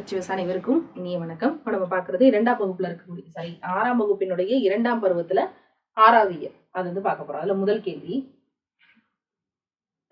Purchase அனைவருக்கும் இனிய வணக்கம். நம்ம பார்க்கறது 2ஆம் வகுப்புல இருக்கக்கூடிய 6ஆம் வகுப்பினுடைய 2ஆம் பருவத்துல 6வது இயர் அது வந்து பார்க்க போறோம். அதுல முதல் கேள்வி,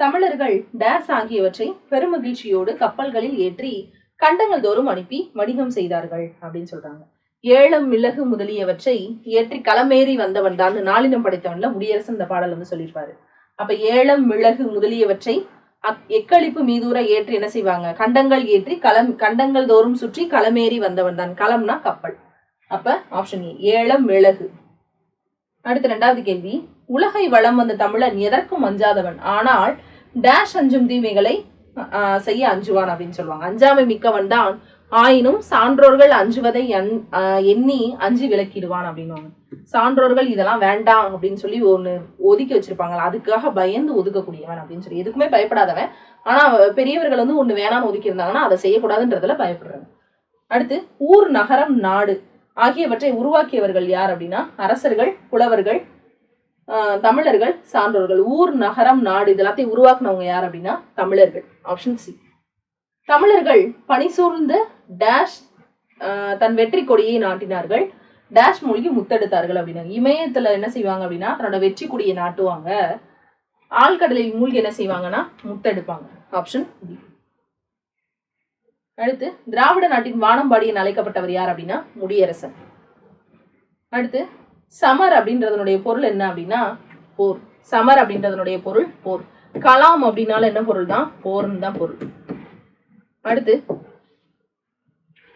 தமிழர்கள் டேஸ் ஆகியவற்றை பெருமகிழ்ச்சியோடு கப்பல்களில் ஏற்றி கண்டங்கள் தோறும் அனுப்பி வணிகம் செய்தார்கள் அப்படின்னு சொல்றாங்க. ஏலம் மிளகு முதலியவற்றை ஏற்றி களமேறி வந்தவன் தான் நாளினம் படைத்தவன்ல முடியரசன் இந்த பாடல் வந்து சொல்லியிருப்பாரு. அப்ப ஏலம் மிளகு முதலியவற்றை எக்களிப்பு மீதூர ஏற்றி என்ன செய்வாங்க, கண்டங்கள் ஏற்றி கண்டங்கள் தோறும் சுற்றி களமேறி வந்தவன் தான். களம்னா கப்பல். அப்ப ஆப்ஷன் ஏ, ஏலம் மிளகு. அடுத்த 2வது கேள்வி, உலகை வளம் வந்த தமிழன் எதற்கும் அஞ்சாதவன், ஆனால் டேஷ் அஞ்சும் தீமைகளை செய்ய அஞ்சுவான் அப்படின்னு சொல்லுவாங்க. அஞ்சாமை மிக்கவன் தான், ஆயினும் சான்றோர்கள் அஞ்சுவதை எண்ணி அஞ்சு விளக்கிடுவான் அப்படின்னு. சான்றோர்கள் இதெல்லாம் வேண்டாம் அப்படின்னு சொல்லி ஒண்ணு ஒதுக்கி வச்சிருப்பாங்களா, அதுக்காக பயந்து ஒதுக்கக்கூடியவன் அப்படின்னு சொல்லி. எதுக்குமே பயப்படாதவன், ஆனா பெரியவர்கள் வந்து ஒண்ணு வேணான்னு ஒதுக்கி இருந்தாங்கன்னா அதை செய்யக்கூடாதுன்றதுல பயப்படுறாங்க. அடுத்து, ஊர் நகரம் நாடு ஆகியவற்றை உருவாக்கியவர்கள் யார் அப்படின்னா, அரசர்கள், புலவர்கள், தமிழர்கள், சான்றோர்கள். ஊர் நகரம் நாடு இதெல்லாத்தையும் உருவாக்குனவங்க யார் அப்படின்னா தமிழர்கள். Option C. தமிழர்கள் பனி சூழ்ந்த டேஷ் தன் வெற்றி கொடியை நாட்டினார்கள், டேஷ் மூழ்கி முத்தெடுத்தார்கள் அப்படின்னா. இமயத்துல என்ன செய்வாங்க அப்படின்னா தன்னோட வெற்றி கொடியை நாட்டுவாங்க, ஆழ்கடலில் மூழ்கி என்ன செய்வாங்கன்னா முத்தெடுப்பாங்க. Option B. அடுத்து, திராவிட நாட்டின் வானம்பாடி என அழைக்கப்பட்டவர் யார் அப்படின்னா முடியரசன். அடுத்து, சமர் அப்படின்றதனுடைய பொருள் என்ன அப்படின்னா போர். சமர் அப்படின்றதனுடைய பொருள் போர். கலாம் அப்படின்னால என்ன பொருள் தான், போர்னு தான் பொருள். அடுத்து,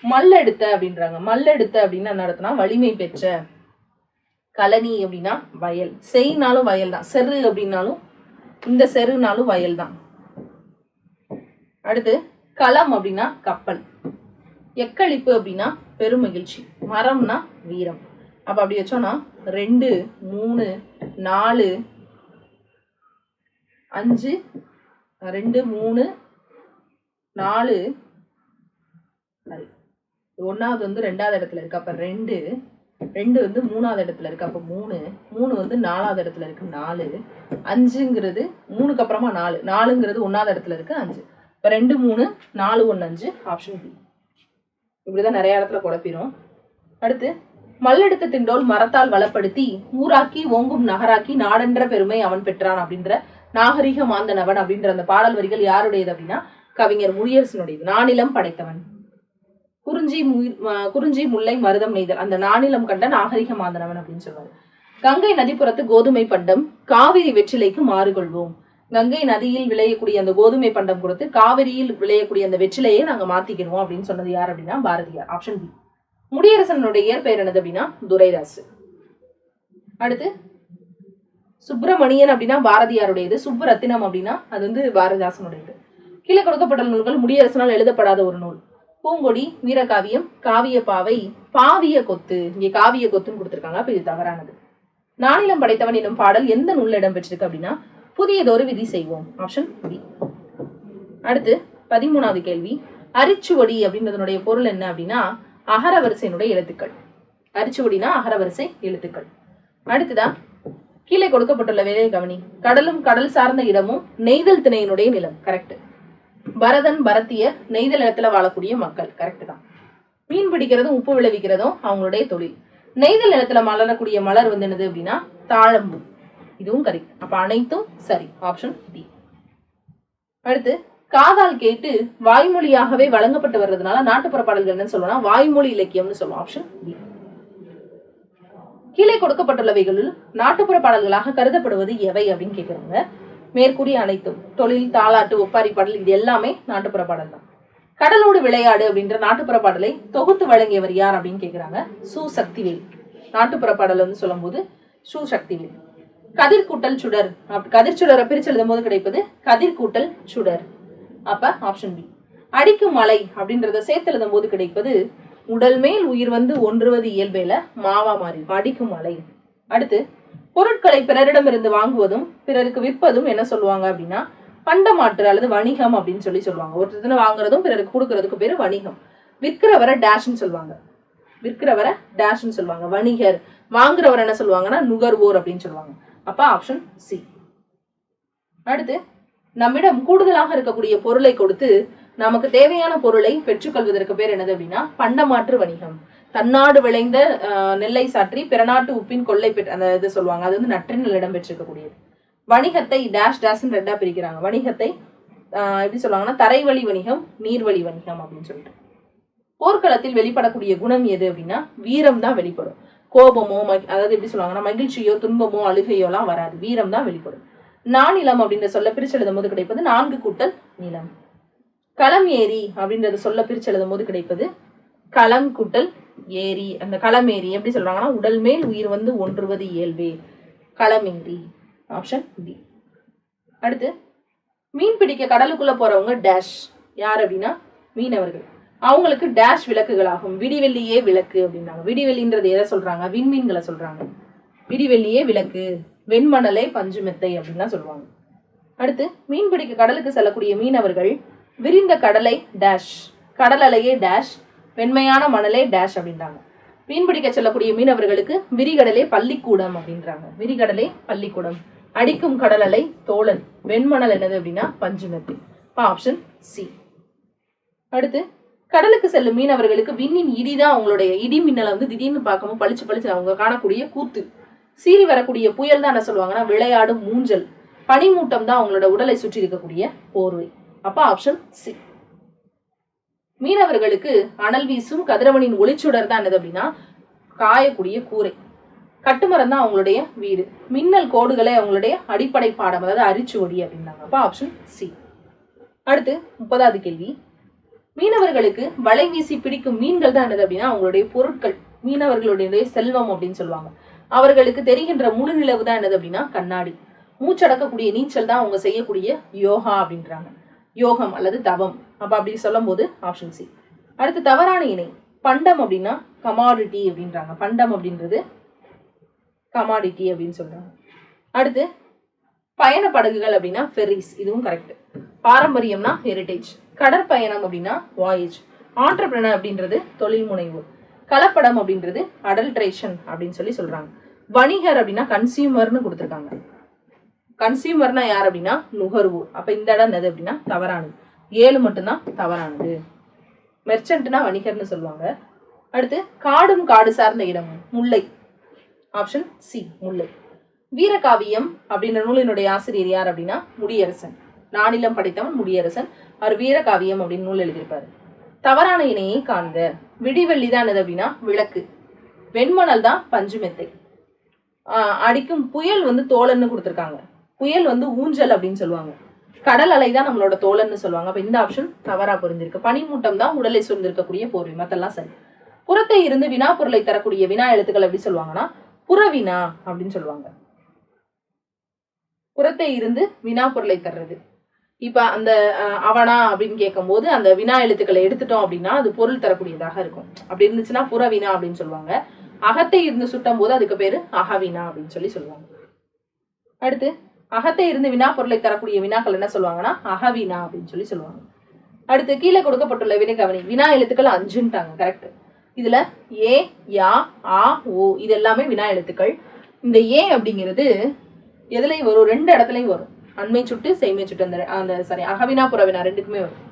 மல்லெடுத்த அப்படின்றாங்க. மல்லெடுத்த அப்படின்னா என்ன அர்த்தம்னா வலிமை பெற்ற. கலனி அப்படின்னா வயல். செய்னாலும் வயல் தான். செரு அப்படின்னாலும் இந்த செருனாலும் வயல் தான். அடுத்து, களம் அப்படின்னா கப்பல். எக்களிப்பு அப்படின்னா பெருமகிழ்ச்சி. மரம்னா வீரம். அப்ப அப்படி வச்சோம்னா 2, 3, 4, 5, 2, 3, 4, 1வது வந்து 2வது இடத்துல இருக்கு. அப்ப 2 வந்து 3வது இடத்துல இருக்கு. அப்ப 3 வந்து 4வது இடத்துல இருக்கு. 4 5ங்கிறது 3க்கு அப்புறமா 4ங்கிறது 1வது இடத்துல இருக்கு. 5 இப்ப 2, 3, 4, 1, 5. Option B. இப்படிதான் நிறைய இடத்துல குழப்பிடும். அடுத்து, மல்லெடுத்த திண்டோல் மரத்தால் வளப்படுத்தி ஊராக்கி ஓங்கும் நகராக்கி நாடென்ற பெருமை அவன் பெற்றான் அப்படின்ற நாகரிக மாந்தனவன் அப்படின்ற அந்த பாடல் வரிகள் யாருடையது அப்படின்னா கவிஞர் முடியரசனுடையது. நானிலம் படைத்தவன். குறிஞ்சி முல்லை மருதம் நெய்தல் அந்த நானிலம் கண்ட நாகரிக மாந்தனவன் அப்படின்னு சொல்லுவாரு. கங்கை நதிப்புறத்து கோதுமை பண்டம் காவிரி வெற்றிலைக்கு மாறுகொள்வோம். கங்கை நதியில் விளையக்கூடிய அந்த கோதுமை பண்டம் கொடுத்து காவிரியில் விளையக்கூடிய அந்த வெற்றிலையை நாங்க மாத்திக்கிடுவோம் அப்படின்னு சொன்னது யார் அப்படின்னா பாரதியார். Option B. முடியரசனுடைய இயற்பெயர் என்னது அப்படின்னா துரைராசு. அடுத்து, சுப்பிரமணியன் அப்படின்னா பாரதியாருடையது. சுப்புரத்தினம் அப்படின்னா அது வந்து பாரதிதாசனுடையது. கீழே கொடுக்கப்பட்ட நூல்கள் முடியரசனால் எழுதப்படாத ஒரு நூல். பூங்கொடி, வீரகாவியம், காவிய பாவை, பாவிய கொத்து. இங்கே காவிய கொத்துன்னு கொடுத்திருக்காங்க, அப்ப இது தவறானது. நானிலம் படைத்தவன் எனும் பாடல் எந்த நூல்ல இடம் பெற்றிருக்கு அப்படின்னா புதியதொரு விதி செய்வோம். Option B. அடுத்து, 13வது கேள்வி, அரிச்சுவடி அப்படின்றதனுடைய பொருள் என்ன அப்படின்னா அகரவரிசையினுடைய எழுத்துக்கள். அரிச்சுவடினா அகரவரிசை எழுத்துக்கள். அடுத்துதான் கீழே கொடுக்கப்பட்டுள்ள வேலையை கவனி. கடலும் கடல் சார்ந்த இடமும் நெய்தல் திணையினுடைய நிலம். கரெக்ட். பரதன் பரத்தியர் நெய்தல் இடத்துல வாழக்கூடிய மக்கள். கரெக்ட் தான். மீன் பிடிக்கிறதும் உப்பு விளைவிக்கிறதும் அவங்களுடைய தொழில். நெய்தல் இடத்துல மலரக்கூடிய மலர் வந்து என்னது அப்படின்னா தாழம்பூ. இதுவும் கரெக்ட். அப்ப அனைத்தும் சரி. Option D. அடுத்து, காதால் கேட்டு வாய்மொழியாகவே வழங்கப்பட்டு வர்றதுனால நாட்டுப்புற பாடல்கள் என்ன சொல்லலாம், வாய்மொழி இலக்கியம்னு சொல்லுவோம். Option B. கீழே கொடுக்கப்பட்டுள்ளவைகளில் நாட்டுப்புற பாடல்களாக கருதப்படுவது எவை அப்படின்னு கேட்கிறாங்க. மேற்கூறிய அனைத்தும். தொழில், தாலாட்டு, ஒப்பாரி பாடல் இது எல்லாமே நாட்டுப்புற பாடல் தான். கடலோடு விளையாடு அப்படின்ற நாட்டுப்புற பாடலை தொகுத்து வழங்கியவர் யார் அப்படின்னு கேட்கிறாங்க. சு சக்திவேல். நாட்டுப்புற பாடல் வந்து சொல்லும் போது சு சக்திவேல். கதிர்கூட்டல் சுடர். கதிர்ச்சுடரை பிரிச்சு எழுதும் போது கிடைப்பது கதிர்கூட்டல் சுடர். அப்ப ஆப்ஷன் பி. அடிக்கும் மலை அப்படின்றத சேர்த்து எழுதும் போது கிடைப்பது உடல் மேல் உயிர் வந்து ஒன்றுவது இயல்பேல மாவா மாறி அடிக்கும் மலை. அடுத்து, பொருட்களை பிறரிடமிருந்து வாங்குவதும் பிறருக்கு விற்பதும் என்ன சொல்லுவாங்க அப்படின்னா பண்டமாற்று அல்லது வணிகம் அப்படின்னு சொல்லுவாங்க. ஒருத்தர் வாங்குறதும் பிறருக்கு கொடுக்கறதுக்கு பேரு வணிகம். விற்கிறவரை டேஷ்ன்னு சொல்லுவாங்க. விற்கிறவரை டேஷ்ன்னு சொல்லுவாங்க. வணிகர். வாங்குறவர் என்ன சொல்லுவாங்கன்னா நுகர்வோர் அப்படின்னு சொல்லுவாங்க. அப்ப ஆப்ஷன் சி. அடுத்து, நம்மிடம் கூடுதலாக இருக்கக்கூடிய பொருளை கொடுத்து நமக்கு தேவையான பொருளை பெற்றுக்கொள்வதற்கு பேர் என்னது அப்படின்னா பண்டமாற்று வணிகம். தன்னாடு விளைந்த நெல்லை சாற்றி பிறநாட்டு உப்பின் கொள்ளை பெற்று அந்த இது சொல்லுவாங்க. அது வந்து நற்றினில் இடம் பெற்றிருக்கக்கூடியது. வணிகத்தை டேஷ் டேஷ்ன்னு ரெண்டா பிரிக்கிறாங்க. வணிகத்தை எப்படி சொல்லுவாங்கன்னா தரைவழி வணிகம், நீர்வழி வணிகம் அப்படின்னு சொல்லிட்டு. போர்க்களத்தில் வெளிப்படக்கூடிய குணம் எது அப்படின்னா வீரம் தான் வெளிப்படும். கோபமோ அதாவது எப்படி சொல்லுவாங்கன்னா மகிழ்ச்சியோ துன்பமோ அழுகையோ எல்லாம் வராது, வீரம் தான் வெளிப்படும். நானிலம் அப்படின்ற சொல்ல பிரிச்சு எழுதும் போது கிடைப்பது 4 கூட்டல் நிலம். களம் ஏரி அப்படின்றது சொல்ல பிரிச்சு எழுதும் போது கிடைப்பது களம் கூட்டல் ஏரி. அந்த களமேரி எப்படி சொல்றாங்கன்னா உடல் மேல் உயிர் வந்து ஒன்றுவது இயல்பே, களமேரி. Option D. அடுத்து மீன் பிடிக்க கடலுக்குள்ள போறவங்க டேஷ் யார் அப்படின்னா மீனவர்கள். அவங்களுக்கு டேஷ் விளக்குகள் ஆகும். விடிவெள்ளியே விளக்கு அப்படின்னாங்க. விடிவெள்ளின்றது எதை சொல்றாங்க? விண்மீன்களை சொல்றாங்க. விடிவெள்ளியே விளக்கு, வெண்மணலே பஞ்சு மெத்தை அப்படின்லாம் சொல்லுவாங்க. அடுத்து மீன் பிடிக்க கடலுக்கு செல்லக்கூடிய மீனவர்கள் விரிந்த கடலை டேஷ், கடல் அலையே டேஷ், வெண்மையான மணலே டேஷ் அப்படின்றாங்க. மீன் பிடிக்க செல்லக்கூடிய மீனவர்களுக்கு விரிகடலே பள்ளிக்கூடம் அப்படின்றாங்க. விரிகடலே பள்ளிக்கூடம். அடிக்கும் கடல் அலை தோழன், வெண்மணல் என்னது அப்படின்னா பஞ்சு மெத்தை. Option C. அடுத்து கடலுக்கு செல்லும் மீனவர்களுக்கு விண்ணின் இடிதான் அவங்களுடைய இடி மின்னலை வந்து திடீர்னு பார்க்கும்போது பளிச்சு பளிச்சு அவங்க காணக்கூடிய கூத்து. சீறி வரக்கூடிய புயல் தான் என்ன சொல்லுவாங்கன்னா விளையாடும் மூஞ்சல். பனிமூட்டம் தான் அவங்களோட உடலை சுற்றி இருக்கக்கூடிய போர்வை. அப்ப ஆப்ஷன் சி. மீனவர்களுக்கு அனல் வீசும் கதிரவனின் ஒளிச்சுடர் தான் என்னது அப்படின்னா காயக்கூடிய கூரை. கட்டுமரம் தான் அவங்களுடைய வீடு. மின்னல் கோடுகளை அவங்களுடைய அடிப்படை பாடம், அதாவது அரிச்சுவடி அப்படின்னாங்க. அப்ப ஆப்ஷன் சி. அடுத்து 30வது கேள்வி. மீனவர்களுக்கு வலை வீசி பிடிக்கும் மீன்கள் தான் என்னது அப்படின்னா அவங்களுடைய பொருட்கள், மீனவர்களுடைய செல்வம் அப்படின்னு சொல்லுவாங்க. அவர்களுக்கு தெரிகின்ற முழு நிலவு தான் என்னது அப்படின்னா கண்ணாடி. மூச்சடக்கக்கூடிய நீச்சல் தான் அவங்க செய்யக்கூடிய யோகா அப்படின்றாங்க. யோகம் அல்லது தவம். அப்ப அப்படி சொல்லும் போது ஆப்ஷன் சி. அடுத்து தவறான இணை. பண்டம் அப்படின்னா கமாடிட்டி அப்படின்றாங்க. பண்டம் அப்படின்றது கமாடிட்டி அப்படின்னு சொல்றாங்க. அடுத்து பயண படகுகள் அப்படின்னா ஃபெரிஸ், இதுவும் கரெக்ட். பாரம்பரியம்னா ஹெரிட்டேஜ். கடற்பயணம் அப்படின்னா வாயேஜ். ஆண்டர்பிரனர் அப்படின்றது தொழில் முனைவோர். கலப்படம் அப்படின்றது அடல்ட்ரேஷன் அப்படின்னு சொல்றாங்க. வணிகர் அப்படின்னா கன்சியூமர்னு கொடுத்துருக்காங்க. கன்சியூமர்னா யார் அப்படின்னா நுகர்வோர். அப்ப இந்த இடம் என்னது அப்படின்னா தவறானது. 7 மட்டும்தான் தவறானது. மெர்ச்சன்ட்னா வணிகர்னு சொல்லுவாங்க. அடுத்து காடும் காடு சார்ந்த இடமும் முல்லை. ஆப்ஷன் சி முல்லை. வீரகாவியம் அப்படின்ற நூலினுடைய ஆசிரியர் யார் அப்படின்னா முடியரசன். நானிலம் படைத்தவன் முடியரசன். அவர் வீரகாவியம் அப்படின்னு நூல் எழுதியிருப்பாரு. தவறான இணையை காண்க. விடிவெள்ளி தான் என்னது அப்படின்னா விளக்கு. வெண்மணல் தான் பஞ்சு மெத்தை. அடிக்கும் புயல் வந்து தோழன்னு கொடுத்துருக்காங்க. புயல் வந்து ஊஞ்சல் அப்படின்னு சொல்லுவாங்க. கடல் அலை தான் நம்மளோட தோழன்னு சொல்லுவாங்க. அப்ப இந்த ஆப்ஷன் தவறா புரிஞ்சிருக்கு. பனிமூட்டம் தான் உடலை சூழ்ந்திருக்கக்கூடிய போர்வை. மத்தெல்லாம் சரி. புறத்தை இருந்து வினா பொருளை தரக்கூடிய வினா எழுத்துக்கள் எப்படி சொல்லுவாங்கன்னா புறவினா அப்படின்னு சொல்லுவாங்க. புறத்தை இருந்து வினா பொருளை தர்றது. இப்ப அந்த அவனா அப்படின்னு கேட்கும் போது அந்த வினா எழுத்துக்களை எடுத்துட்டோம் அப்படின்னா அது பொருள் தரக்கூடியதாக இருக்கும். அப்படி இருந்துச்சுன்னா புறவினா அப்படின்னு சொல்லுவாங்க. அகத்தை இருந்து சுட்டும் போது அதுக்கு பேரு அகவினா அப்படின்னு சொல்லுவாங்க. அடுத்து அகத்தை இருந்து வினா பொருளை தரக்கூடிய வினாக்கள் என்ன சொல்லுவாங்கன்னா அகவினா அப்படின்னு சொல்லுவாங்க. அடுத்து கீழே கொடுக்கப்பட்டுள்ள வினை கவனி. வினா எழுத்துக்கள் 5ன்ட்டாங்க. கரெக்ட். இதுல ஏ, யா, ஆ, ஓ இது எல்லாமே வினா எழுத்துக்கள். இந்த ஏ அப்படிங்கிறது எதுலையும் வரும்? 2 இடத்துலையும் வரும். அண்மை சுட்டு செய்மை சுட்டு அந்த சரி அகவினா புறவினா 2க்குமே வரும்.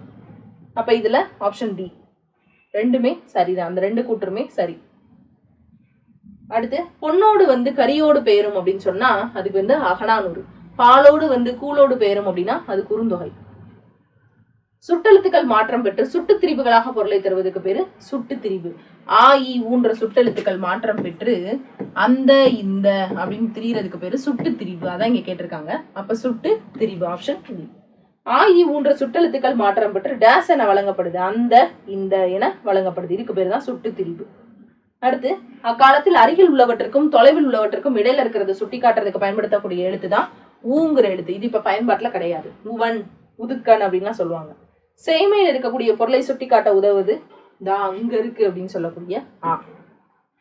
அப்ப இதுல ஆப்ஷன் டி 2மே சரிதான். அந்த 2 கூற்றுமே சரி. அடுத்து பொன்னோடு வந்து கரியோடு பெயரும் அப்படின்னு சொன்னா அதுக்கு வந்து அகநானூறு. பாலோடு வந்து கூலோடு பெயரும் அப்படின்னா அது குறுந்தொகை. சுட்டெழுத்துக்கள் மாற்றம் பெற்று சுட்டு திரிவுகளாக பொருளை தருவதற்கு பேரு சுட்டு திரிவு. ஆ இ ஊன்ற சுட்டெழுத்துக்கள் மாற்றம் பெற்று அந்த இந்த அப்படின்னு திரியறதுக்கு பேரு சுட்டு திரிவு. அதான் இங்க கேட்டிருக்காங்க. அப்ப சுட்டு திரிவு ஆப்ஷன் டி. ஆ இ ஊன்ற சுட்டெழுத்துக்கள் மாற்றம் பெற்று டேஸ் என வழங்கப்படுது. அந்த இந்த என வழங்கப்படுது. இதுக்கு பேரு தான் சுட்டு திரிவு. அடுத்து அக்காலத்தில் அருகில் உள்ளவற்றுக்கும் தொலைவில் உள்ளவற்றுக்கும் இடையில இருக்கிறத சுட்டி காட்டுறதுக்கு பயன்படுத்தக்கூடிய எழுத்து தான் ஊங்கிற எழுத்து. இது இப்ப பயன்பாட்டுல கிடையாது. உவன், உதுக்கன் அப்படின்லாம் சொல்லுவாங்க. செய்மையில் இருக்கக்கூடிய பொருளை சுட்டி காட்ட உதவுது தான் அங்க இருக்கு அப்படின்னு சொல்லக்கூடிய ஆ.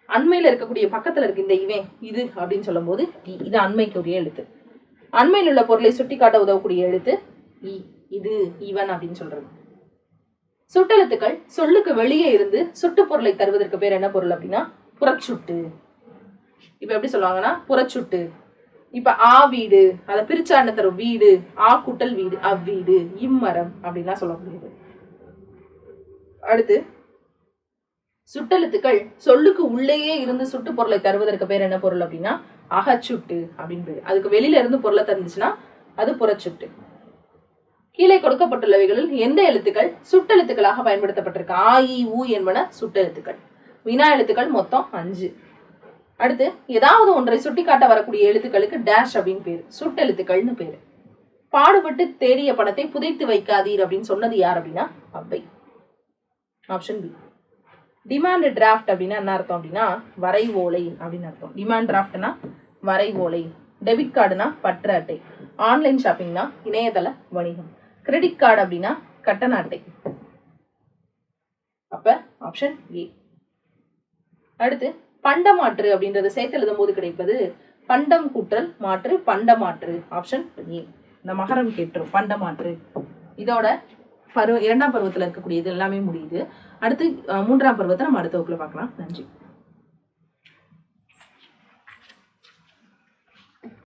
அண்மையில இருக்கக்கூடிய பக்கத்துல இருக்கு இந்த இவன் இது அப்படின்னு சொல்லும் போது இது அண்மைக்குரிய எழுத்து. அண்மையில் உள்ள பொருளை சுட்டி காட்ட உதவக்கூடிய எழுத்து இ. இது இவன் அப்படின்னு சொல்றது. சுட்டெழுத்துக்கள் சொல்லுக்கு வெளியே இருந்து சுட்டு பொருளை தருவதற்கு பேர் என்ன பொருள் அப்படின்னா புறச்சுட்டு. இப்ப எப்படி சொல்லுவாங்கன்னா புறச்சுட்டு. இப்ப ஆ வீடு அதை பிரிச்சா என்ன தரும்? வீடு. ஆ கூட்டல் வீடு அவ்வீடு, இம்மரம் அப்படின்லாம் சொல்லக்கூடியது. அடுத்து சுட்டெழுத்துக்கள் சொல்லுக்கு உள்ளேயே இருந்து சுட்டு பொருளை தருவதற்கு பேர் என்ன பொருள் அப்படின்னா அகச்சுட்டு அப்படின்னு பேரு. அதுக்கு வெளியில இருந்து பொருளை தந்துச்சுன்னா அது புறச்சுட்டு. கீழே கொடுக்கப்பட்டுள்ளவைகளில் எந்த எழுத்துக்கள் சுட்டெழுத்துக்களாக பயன்படுத்தப்பட்டிருக்கு? ஆ இ ஊ என்பன சுட்டெழுத்துக்கள். வினா எழுத்துக்கள் மொத்தம் 5. அடுத்து ஏதாவது ஒன்றை சுட்டிக்காட்ட வரக்கூடிய எழுத்துக்களுக்கு டேஷ் அப்படின்னு பேரு, சுட்டெழுத்துக்கள்னு பேரு. பாடுபட்டு தேடிய பணத்தை புதைத்து வைக்காதீர் அப்படின்னு சொன்னது யார் அப்படின்னா Avvai. Option B. Demand draft அப்படின்னா என்ன அர்த்தம் அப்படின்னா வரை ஓலை அப்படின்னு அர்த்தம். டிமாண்ட் டிராஃப்ட்னா வரை ஓலை. டெபிட் கார்டுனா பற்ற அட்டை. ஆன்லைன் ஷாப்பிங்னா இணையதள வணிகம். கிரெடிட் கார்டு அப்படின்னா கட்டண அட்டை. அப்ப ஆப்ஷன் ஏ. அடுத்து பண்டமாற்று அப்படின்றது சேர்த்து எழுதும் போது கிடைப்பது பண்டம் கூட்டல் மாற்று பண்டமாற்று. Option A. இந்த மகரம் கேட்டுரும் பண்டமாற்று. இதோட இரண்டாம் பருவத்துல இருக்கக்கூடியது எல்லாமே முடியுது. அடுத்து 3ஆம் பருவத்தை நம்ம அடுத்த வகுப்புல பார்க்கலாம். நன்றி.